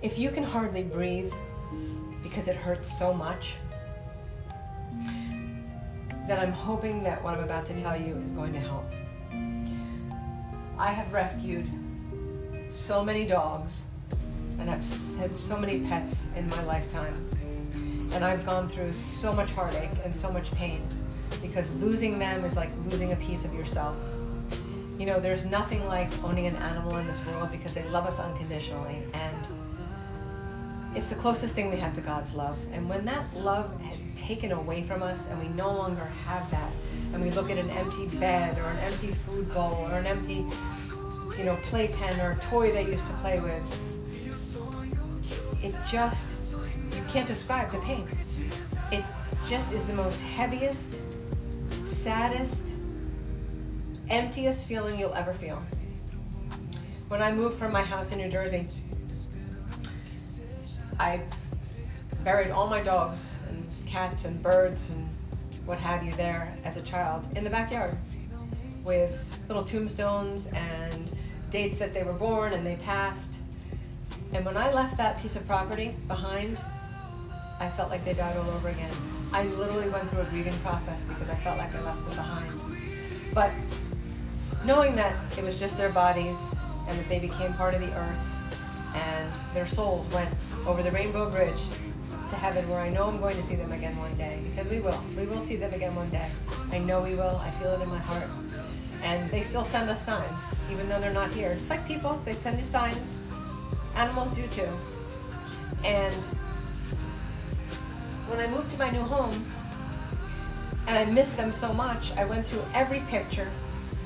If you can hardly breathe because it hurts so much, then I'm hoping that what I'm about to tell you is going to help. I have rescued so many dogs and I've had so many pets in my lifetime. And I've gone through so much heartache and so much pain because losing them is like losing a piece of yourself. You know, there's nothing like owning an animal in this world because they love us unconditionally, and it's the closest thing we have to God's love. And when that love has taken away from us and we no longer have that, and we look at an empty bed or an empty food bowl or an empty, playpen or toy they used to play with, it just, you can't describe the pain. It just is the most heaviest, saddest, emptiest feeling you'll ever feel. When I moved from my house in New Jersey, I buried all my dogs and cats and birds and what have you there as a child in the backyard with little tombstones and dates that they were born and they passed. And when I left that piece of property behind, I felt like they died all over again. I literally went through a grieving process because I felt like I left them behind. But knowing that it was just their bodies and that they became part of the earth and their souls went over the Rainbow Bridge to heaven, where I know I'm going to see them again one day, because we will see them again one day. I know we will. I feel it in my heart. And they still send us signs, even though they're not here. Just like people, they send you signs. Animals do too. And when I moved to my new home, and I missed them so much, I went through every picture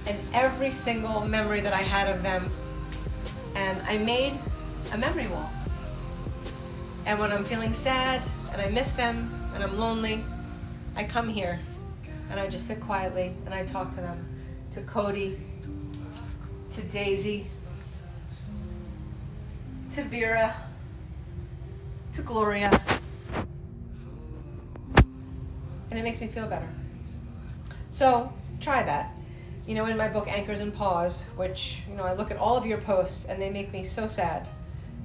and every single memory that I had of them, and I made a memory wall. And when I'm feeling sad and I miss them and I'm lonely, I come here and I just sit quietly and I talk to them, to Cody, to Daisy, to Vera, to Gloria, and it makes me feel better. So try that. In my book, Anchors and Paws, which, I look at all of your posts and they make me so sad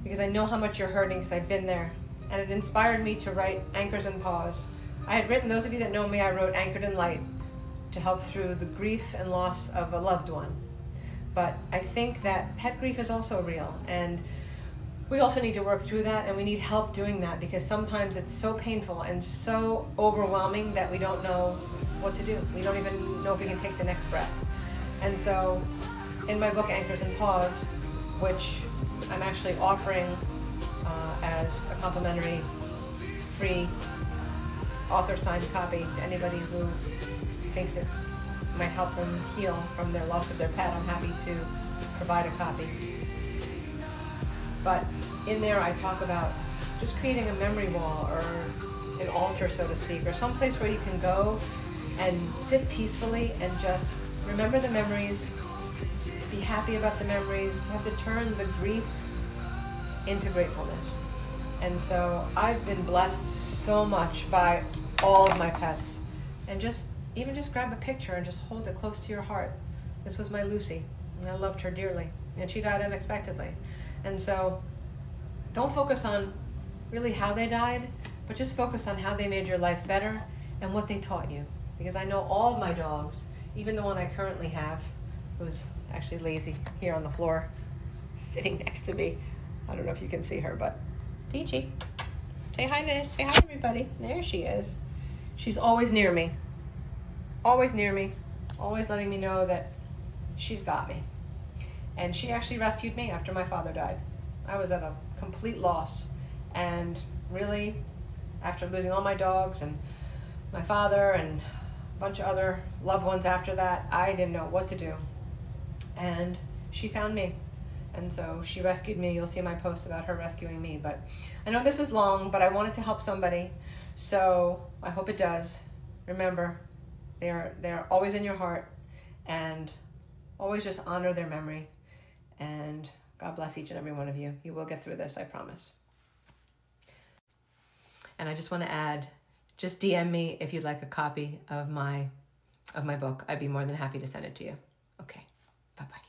because I know how much you're hurting because I've been there. And it inspired me to write Anchors and Paws. I had written, those of you that know me, I wrote Anchored in Light to help through the grief and loss of a loved one. But I think that pet grief is also real, and we also need to work through that, and we need help doing that because sometimes it's so painful and so overwhelming that we don't know what to do. We don't even know if we can take the next breath. And so in my book, Anchors and Paws, which I'm actually offering as a complimentary, free, author-signed copy to anybody who thinks it might help them heal from their loss of their pet, I'm happy to provide a copy. But in there I talk about just creating a memory wall or an altar, so to speak, or someplace where you can go and sit peacefully and just remember the memories, be happy about the memories. You have to turn the grief into gratefulness. And so I've been blessed so much by all of my pets. And just grab a picture and just hold it close to your heart. This was my Lucy, and I loved her dearly. And she died unexpectedly. And so don't focus on really how they died, but just focus on how they made your life better and what they taught you. Because I know all of my dogs, even the one I currently have, who's actually lazy here on the floor, sitting next to me. I don't know if you can see her, but Peachy, say hi to everybody. There she is. She's always near me, always letting me know that she's got me. And she actually rescued me after my father died. I was at a complete loss, and really, after losing all my dogs and my father and a bunch of other loved ones after that, I didn't know what to do. And she found me. And so she rescued me. You'll see my post about her rescuing me. But I know this is long, but I wanted to help somebody. So I hope it does. Remember, they're always in your heart, and always just honor their memory. And God bless each and every one of you. You will get through this, I promise. And I just want to add, just DM me if you'd like a copy of my book. I'd be more than happy to send it to you. Okay, bye-bye.